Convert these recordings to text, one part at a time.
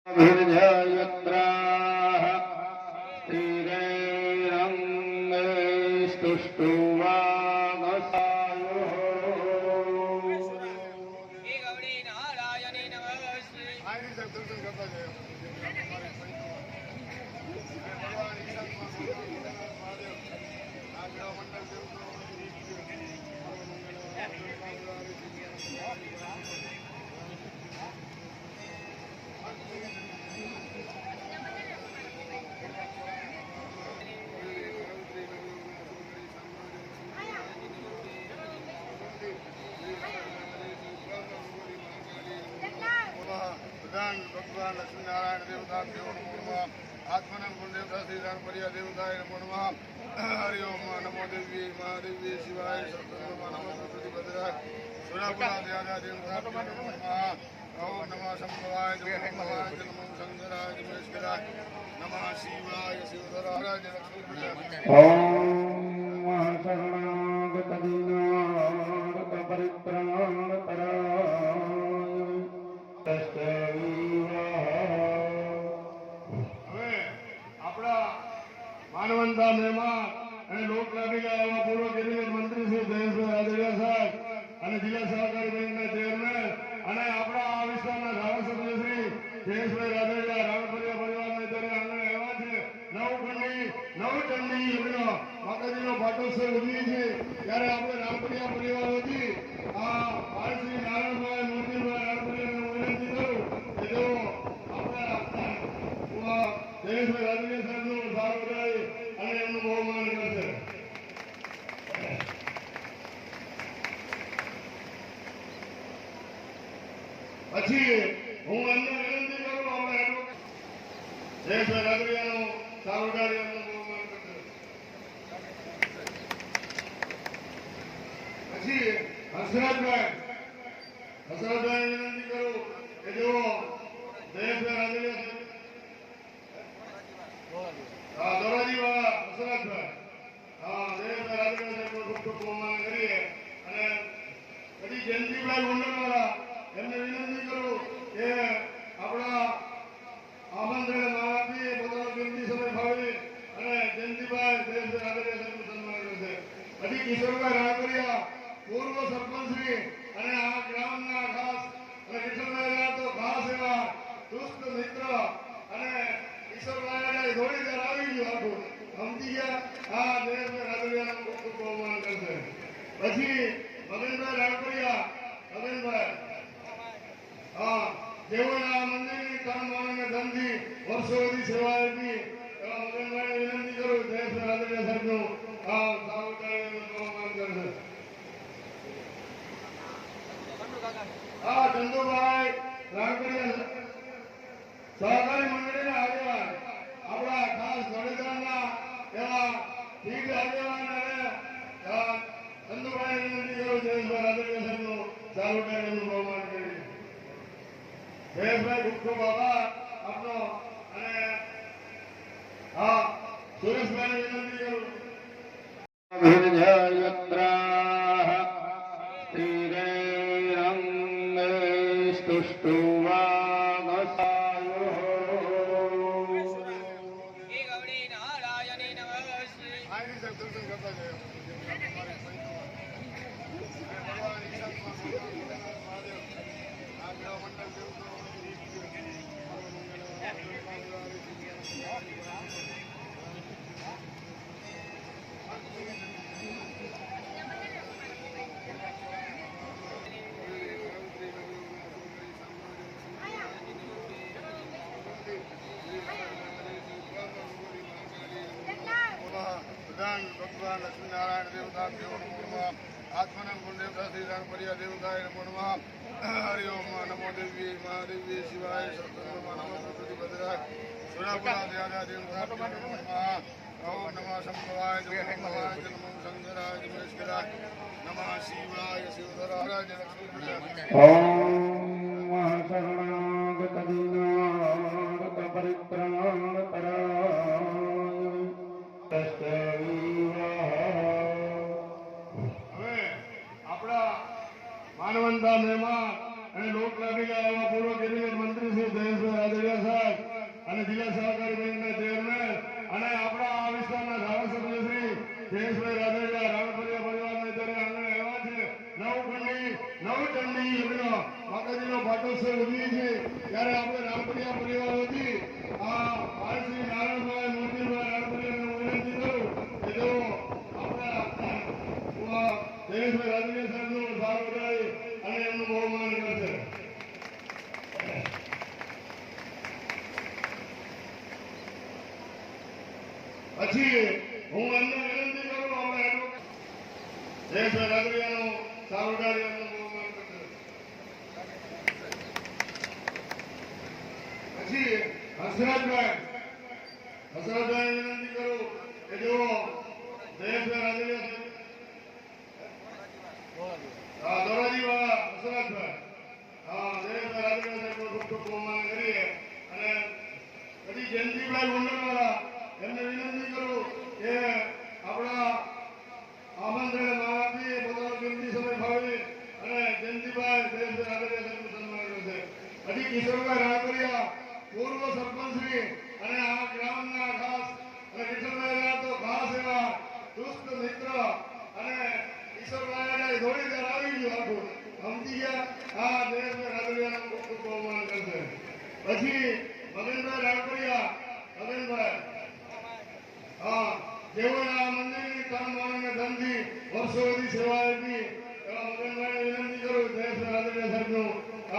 अभिर्जयत्राः श्रीरङ्गैस्तुष्टुवागसायुः भगवान लक्ष्मी नारायण देवताभ्यो नमो नमः। आत्मनं कुलदेवता श्रीराम प्रिया देवताय नमो नमः। हरि ओम नमो देवी महादेवी शिवाय सत्संग नमो प्रतिभद्राय सुरापुराध्याय देवताभ्यो नमो नमः। ओम नमः शंभवाय नमः नमो शंकराय महेश्वराय नमः शिवाय शिवधराय लक्ष्मी ओम शरणागत दीनागत परित्राणपराय માનવંતા મહેમાન અને લોકલાડીલા એવા પૂર્વ કેબિનેટ મંત્રી શ્રી જયેશભાઈ રાદડિયા સાહેબ અને જિલ્લા સહકારી બેંકના ચેરમેન અને આપણા આ વિસ્તારના ધારાસભ્ય શ્રી જયેશભાઈ રાદડિયા રાણપરિયા પરિવારના ત્યારે આંગણે આવ્યા છે. નવચંડી યજ્ઞ માતાજીનો પાટોત્સવ ઉજવી છે ત્યારે આપણે રાણપરિયા પરિવાર વતી આ ભાઈ શ્રી નારાયણભાઈ મોતીભાઈ રાણપરિયાને વિનંતી કરું કે તેઓ આપણા જયેશભાઈ રાદડિયા સાહેબનો સારો થાય અને એમનું બહુમાન કરશે. પછી હું એમને વિનંતી કરું આપણે જયેશભાઈ રાદડિયાનો સારો થાય એમનું બહુમાન કરશે. પછી હસરતભાઈ વિનંતી કરું કે જેઓ જયેશભાઈ રાદડિયા દોરાજી વાળા હસરતભાઈ જયેશભાઈ રાદડિયા ખૂબ ખૂબ બહુમાન કરીએ. અને પછી જયંતિભાઈ મંડળવાળા એમને વિનંતી કરું કે આપણા આમંત્રણ આપી પોતાનો કિંમતી સમય ફાળવી અને જયંતિભાઈ જયેશભાઈ રાદડિયા સાહેબનું સન્માન કરશે. પછી કિશોરભાઈ રાણપરિયા પૂર્વ સરપંચશ્રી અને આ ગ્રામના ખાસ અને કિશોરભાઈ તો ખાસ એવા દુષ્ટ મિત્ર અને કિશોરભાઈ જોડીદાર આવી ગયો આખું સમજી ગયા. આ જયેશભાઈ રાદડિયાનું ખૂબ ખૂબ બહુમાન કરશે. પછી મગનભાઈ રાણપરિયા જેઓના મંદિરની તન મન અને ધનથી વર્ષોથી સેવા આપી એવા મગનભાઈને વિનંતી કરું જયેશભાઈ રાદડિયા સાહેબનું સારું બહુમાન કરશે. ચંદુભાઈ રાણપરિયા સહકારી મંડળીના આગેવાન આપણા ખાસ વડોદરાના એવા ઠીક આગેવાન અને ચંદુભાઈ વિનંતી કરું જયેશભાઈ રાદડિયા સાહેબનું સારું થાય એમનું બહુમાન કરી. જયેશભાઈ ખૂબ ખૂબ આભાર આપનો. અને સુરેશભાઈને વિનંતી કરું. अभिर्जयत्राः श्रीरङ्गैस्तुष्टुवागसायुः ભગવાન લક્ષ્મી નારાયણ દેવતાભ્યો નમો નમઃ. આત્મनं कुलदेवता श्रीराम प्रिया देवताय नमो नमः. हरि ओम नमो देवी महादेवी शिवाय सत्संग नमो प्रतिभद्राय सुरापुराध्याय देवताभ्यो नमो नमः. ओम नमः शंभवाय नमो शंकराय महेश्वराय नमः शिवाय शिवधराय लक्ष्मी ओम शरणागत दीनागत परित्राणपराय માનવંતા મહેમાન અને લોકલાડીલા એવા પૂર્વ કેબિનેટ મંત્રી શ્રી જયેશભાઈ રાદડિયા રાદડિયા સાહેબ અને જિલ્લા સહકારી બેંકના ચેરમેન અને આપણા આ વિસ્તારના ધારાસભ્ય શ્રી જયેશભાઈ રાદડિયા રાણપરિયા પરિવારના અત્યારે આંગણે આવ્યા છે. નવચંડી યજ્ઞ માતાજીનો પાટોત્સવ ઉજવી છે ત્યારે આપણે રાણપરિયા પરિવાર વતી આ શ્રી નારાયણભાઈ મોતીભાઈ રાણપરિયાને વિનંતી કરું કે તેઓ આપણા જયેશભાઈ રાદડિયા સાહેબનો સાર વધારી અને એમનું બહુમાન કરશે. પછી હું એમને વિનંતી કરું આપણે એડવોકેટ જયેશભાઈ રાદડિયાનો સાર વધારી એમનું બહુમાન કરશે. પછી હસરતભાઈ વિનંતી કરું કે જેઓ જયેશભાઈ રાદડિયા દોરાજી વાળા હસરતભાઈ જયેશભાઈ રાદડિયા સાહેબનો ખૂબ ખૂબ બહુમાન કરીએ અને પછી જયંતિભાઈ ગોંડલવાળા એમને વિનંતી કરું કે આપણા આમંત્રણ માવાથી પોતાનો કિંમતી સમય ફાળવી અને જયંતિભાઈ જયેશભાઈ રાદડિયા સાહેબનું સન્માન કરશે. પછી કિશોરભાઈ રાણપરિયા પૂર્વ સરપંચશ્રી અને આ ગ્રામના ખાસ અને કિશોરભાઈ તો ખાસ એવા દુષ્ટ મિત્ર અને કિશોરભાઈ દોડીદાર આવી ગયું આખું સમજી ગયા. આ જયેશભાઈ રાદડિયાનું ખૂબ ખૂબ બહુમાન કરશે. પછી મગનભાઈ રાણપરિયા જેઓએ આ મંદિરની તન મન અને ધનથી વર્ષો સુધી સેવા આપી એવા મગનભાઈને વિનંતી કરું જયેશભાઈ રાદડિયા સાહેબનું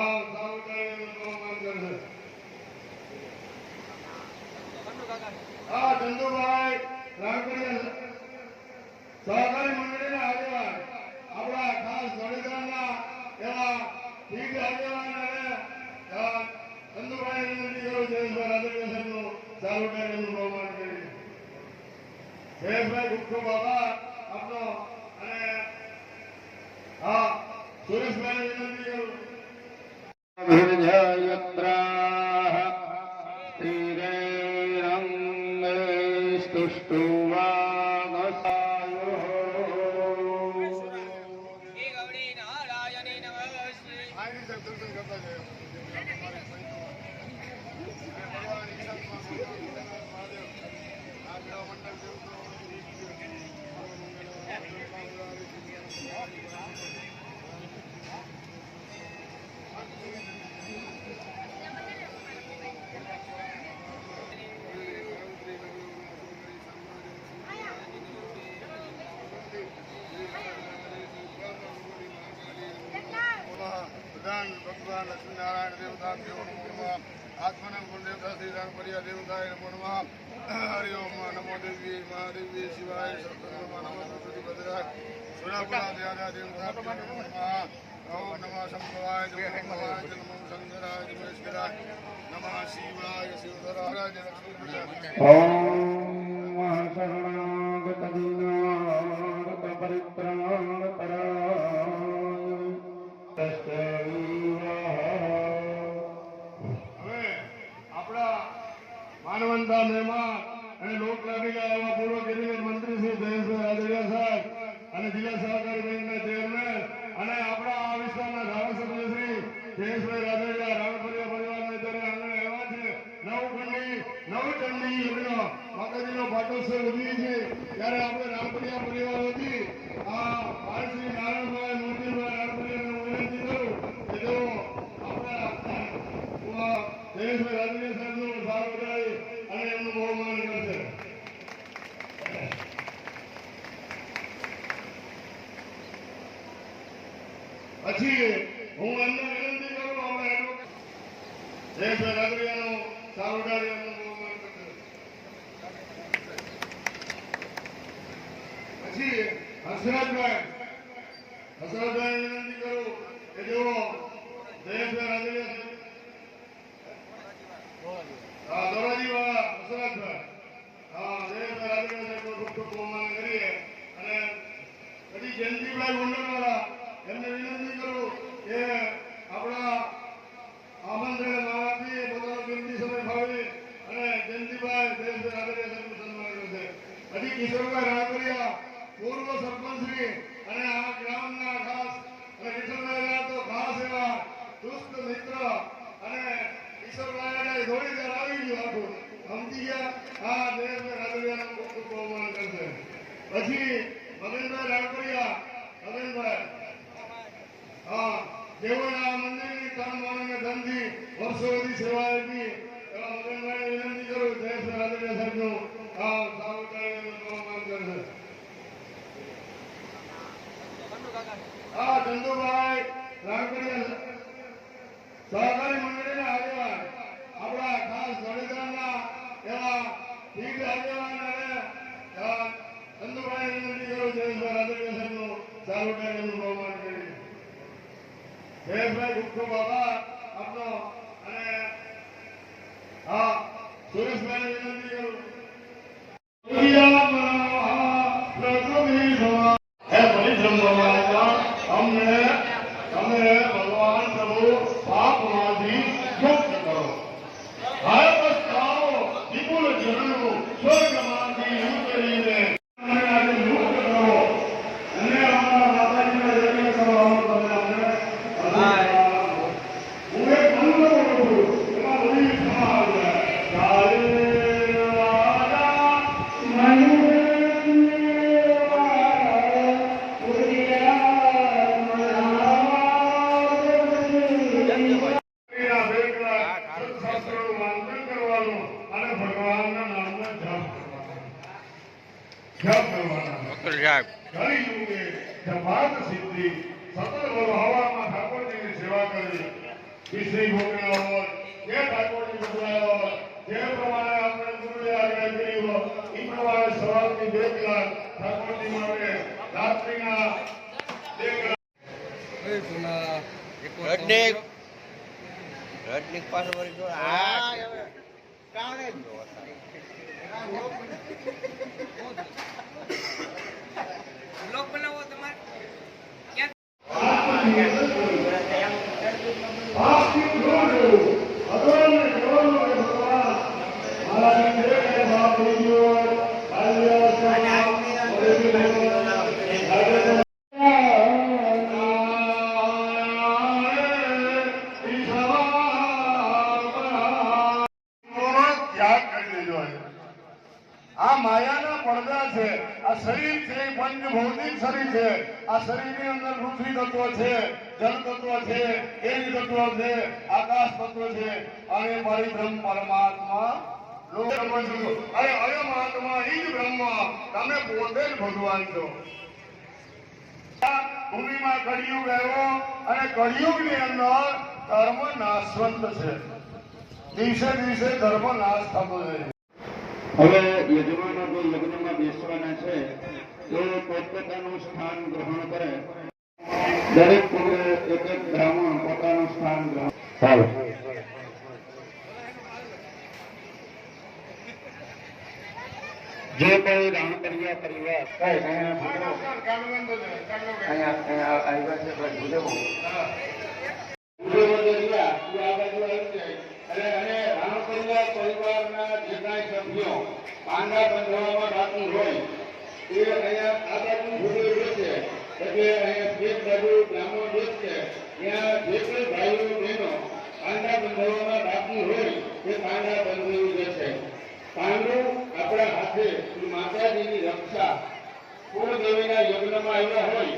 આ સાવધાની બહુમાન કરશે. ચંદુભાઈ રાણપરિયા સહકારી મંડળીના આગેવાન આપણા ખાસ વડોદરાના એવા ઠીક આગેવાન અને ચંદુભાઈ વિનંતી કરું જયેશભાઈ રાદડિયા સાહેબનું સાવધાનીનું બહુમાન કરી. જયેશભાઈ ખૂબ ખૂબ આભાર આપનો અને સુરેશભાઈ વિનંતી કરું. અભિજયત્રાઃ તિરૈરંગૈસ્તુષ્ટુવાગસાયુઃ પ્રધાન ભગવાન લક્ષ્મીનારાયણ દેવતાભ્યો નમો નમઃ. આત્મનમ કુલદેવતા શ્રી રાણપરિયા દેવતાય નમો નમઃ. હરિ ઓમ નમો દેવી મહાદેવી શિવાય સત્સંગ નમો પ્રતિભદ્રાય સુરાપુરા દેવતા દેવતાભ્યો નમો નમઃ. ઓમ નમઃ શંભવાય નમઃ નમઃ શંકરાય મહેશ્વરાય નમઃ શિવાય શિવધરાય લક્ષ્મી ઓમ શરણાગત દીનાગત પરિત્રાણપરાય હવે આપણા માનવંતા મહેમાન અને લોક લાગેલા એવા પૂર્વ કેબિનેટ મંત્રી શ્રી જયેશભાઈ રાદડિયા સાહેબ અને જિલ્લા સહકારી બેંકના ચેરમેન અને આપણા આ વિસ્તારના ધારાસભ્ય શ્રી જયેશભાઈ રાદડિયા રાણપરિયા પરિવારના અત્યારે આંગણે આવ્યા છે. નવચંડી યજ્ઞ માતાજીનો પાટોત્સવ ઉજવી છે ત્યારે આપણે રાણપરિયા પરિવાર વતી આ શ્રી નારાયણભાઈ મોતીભાઈ રાણપરિયાને વિનંતી કરું કે તેઓ આપણા જયેશભાઈ રાદડિયા સાહેબનું સાર વધારી અને એમનું બહુમાન કરશે. પછી હું એમને વિનંતી કરું આપણે એડવોકેટ જયેશભાઈ રાદડિયાનો સાર વધારી એમનું બહુમાન કરશે. પછી હસરતભાઈ વિનંતી કરું કે જેઓ જયેશભાઈ રાદડિયા દોરાજી વાળા હસરતભાઈ જયેશભાઈ રાદડિયા સાહેબનો ખૂબ ખૂબ બહુમાન કરીએ અને પછી જયંતિભાઈ ગોંડલવાળા એમને વિનંતી કરું કે આપણા આમંત્રણ માવાથી પોતાનો કિંમતી સમય ફાળવી અને જયંતિભાઈ જયેશભાઈ રાદડિયા સાહેબનું સન્માન કરશે. પછી કિશોરભાઈ રાણપરિયા પૂર્વ સરપંચશ્રી અને આ ગ્રામના ખાસ અને કિશોરભાઈ તો ખાસ એવા દુષ્ટ મિત્ર અને કિશોરભાઈ દોડી સમજી ગયા? હા, દેવભાઈ રાજડિયાનું ખૂબ ખૂબ બહુમાન કરશે. પછી મગનભાઈ રાવકરિયા, મગનભાઈ, હા, જેઓએ આ મંદિરની તન મન અને ધનથી વર્ષોથી સેવા આપી એવા મગનભાઈને વિનંતી કરું દેવભાઈ રાજડિયા સાહેબનું હા સારું કરીને બહુમાન કરશે. હા, ચંદુભાઈ રાવકરિયા સહકારી મંડળીના આગેવાન આપણા ખાસ વડોદરાના એવા ઠીક આગેવાન અને ચંદુભાઈ વિનંતી કરું જયેશભાઈ રાજડિયા સાહેબનું સારું કાર્યનું બહુમાન કરી. જયેશભાઈ ખૂબ ખૂબ આભાર આપનો. અને હા, સુરેશભાઈને વિનંતી કરું. હે પરિશ્રમ અમને તમે ભગવાન પ્રભુ પાપમાંથી મુક્ત કરો. હાય પસ્તાવો વિપુલ જનનો સ્વર્ગમાંથી ઉતરીને અમને આજે મુક્ત કરો. અને અમારા માતાજીના યજ્ઞ કરવાનો તમે અમને હું એક મંત્ર બોલું છું એમાં બધી ક્ષમા આવી જાય. રજનીક પાસે વળી જો બ્લોગ બનાવો તમારે આ માયાના પડદા છે. આ શરીર છે પંચભૌતિક શરીર છે. આ શરીરની અંદર પૃથ્વી તત્વ છે, જલ તત્વ છે, તેજ તત્વ છે, આકાશ તત્વ છે અને પરિબ્રહ્મ પરમાત્મા અરે અયમ આત્મા ઈ જ બ્રહ્મ. તમે પોતે જ ભગવાન છો. ભૂમિમાં કળિયુગ આવ્યો અને કળિયુગની અંદર ધર્મ નાશવંત છે. દિવસે દિવસે ધર્મ નાશ થતો જાય. હવે યજમાનો જો લગ્નમાં બેસવાના છે તો પોતપોતાનું સ્થાન ગ્રહણ કરે. દરેક કુળે એક એક બ્રાહ્મણ પોતાનું સ્થાન ગ્રહણ. સારું. જે કોઈ રાણકરિયા પરિવાર અહીંયા આવ્યા છે ભૂદેવો અને રાણકરિયા પરિવારના જે કાંઈ સભ્યો પાંડા બંધાવવામાં બાકી હોય એ અહીંયા આ બાજુ ભૂદેવ બેસે એટલે અહીંયા એક બાજુ બ્રાહ્મણ બેસશે. ત્યાં જે કોઈ ભાઈઓ બહેનો પાંડા બંધાવવામાં બાકી હોય એ પાંડા બંધાવી દેશે. પાંડુ આપણા હાથે માતાજીની રક્ષા કુળદેવીના યજ્ઞમાં આવ્યા હોય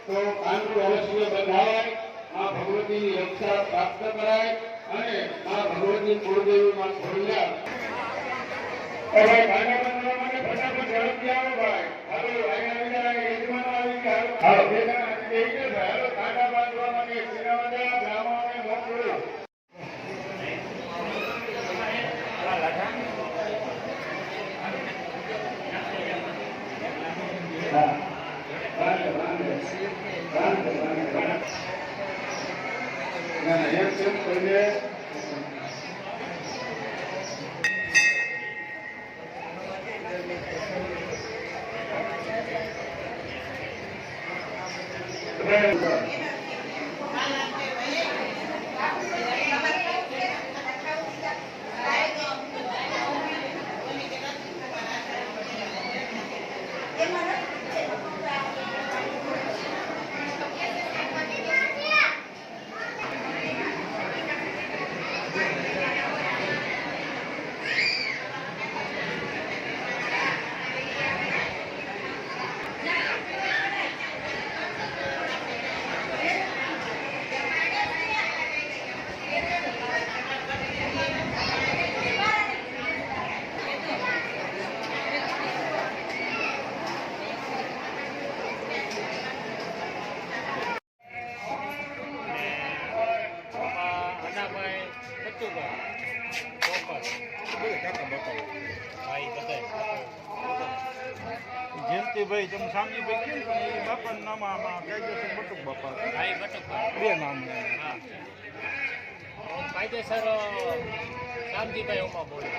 તો પાંડુ અવશ્ય બંધાવાય. આ ભગવતીની રક્ષા પ્રાપ્ત કરાય અને આ ભગવતી કુળદેવીમાં ખોલ્યા. હવે પાંડા બંધાવવા માટે ફટાફટ ઝડપથી આવો ભાઈ. હાલો અહીંયા યજમાન આવી ગયા. હાલો પાંડા બાંધવા માટે બ્રાહ્મણોને મોકલો. જયંતિભાઈ તમે શામજીભાઈ કેમ પણ એ બાપાનું નામ આમાં કાયદેસર બટુક બાપા બે નામ કાયદેસર શામજીભાઈ ઉમા બોલે.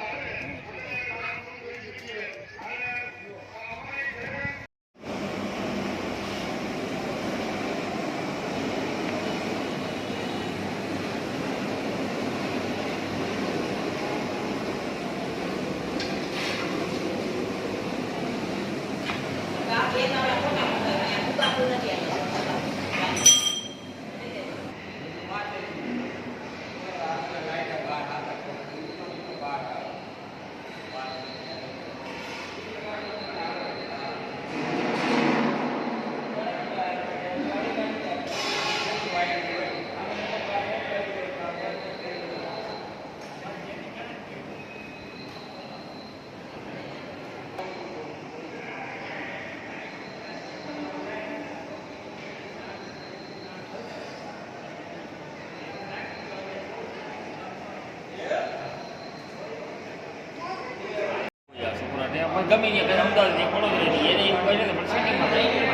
ગમે ત્યાં અમદાવાદ વડોદરા એને એવું કહે પણ સેટિંગમાં થઈ ગયું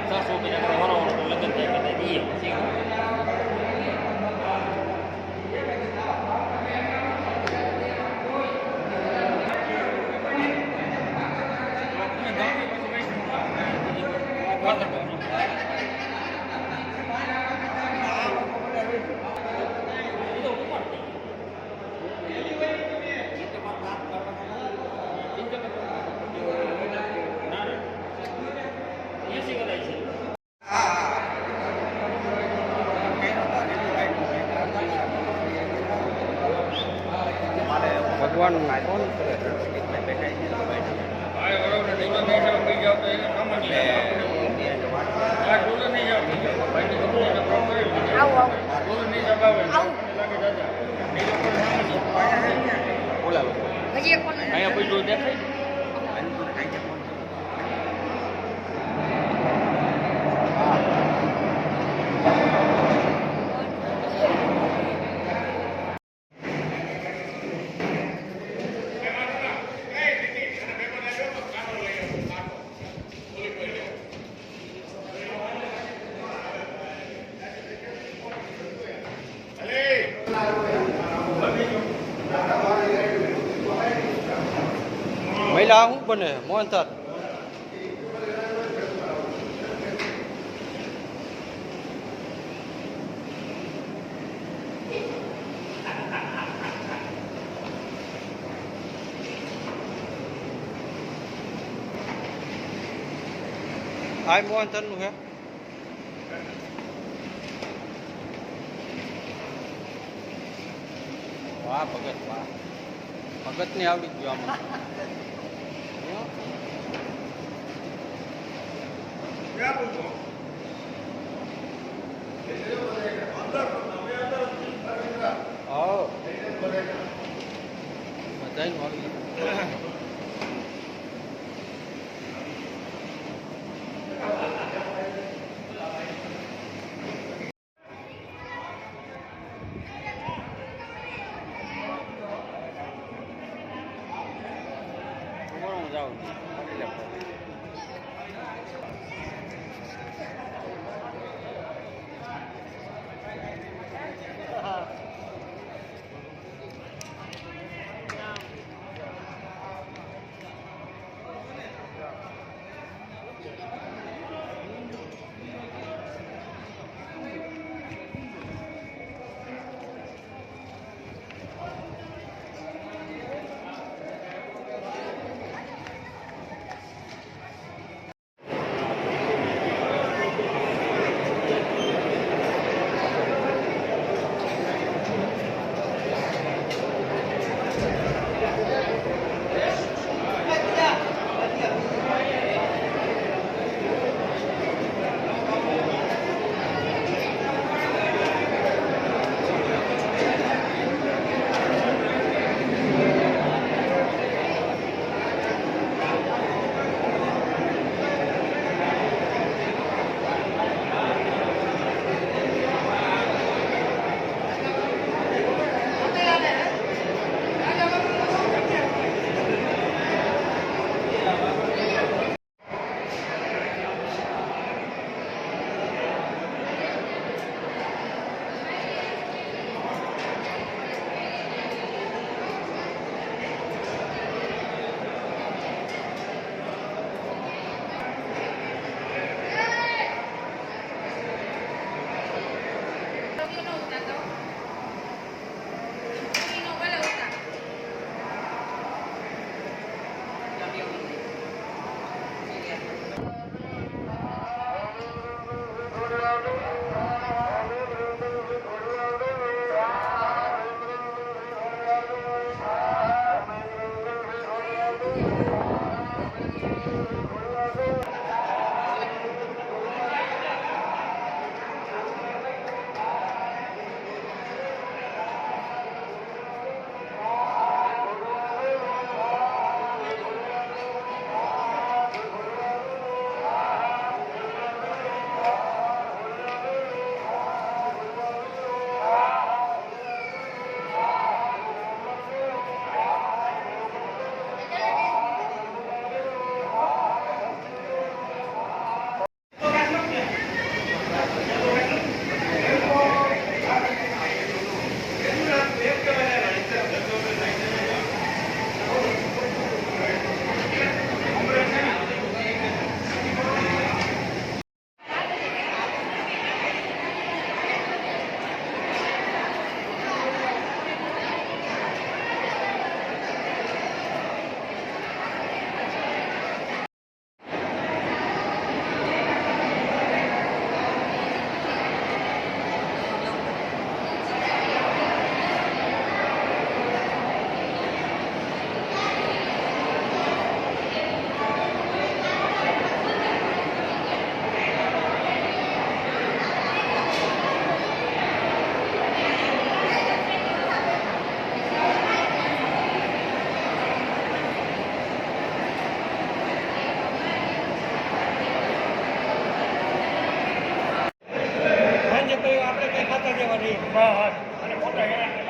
400 રૂપિયા વરો લગ્ન થાય બધા દઈએ પછી ભગવાન કોણ અહીંયા પૈસો દેખાય મહિલા શું બને મોહનથાળ આ મોહનથાળ નું હે વાહ ભગત વાહ ભગત ને આવડી ગયો આમાં બધાનું આવી જાઉં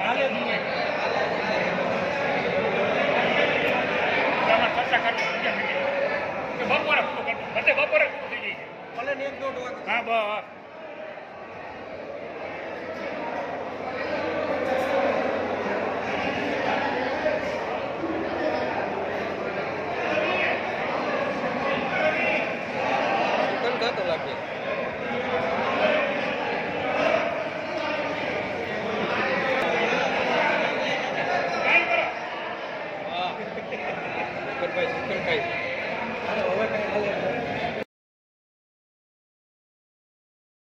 હાલે દીને તમારે ચર્ચા કરવી બીજા મિનિટ કે બપોરે પૂરું કરવું બધે બપોરે પૂરું થઈ જાય છે ભલે ને 1-1.5 વાગે હા બસ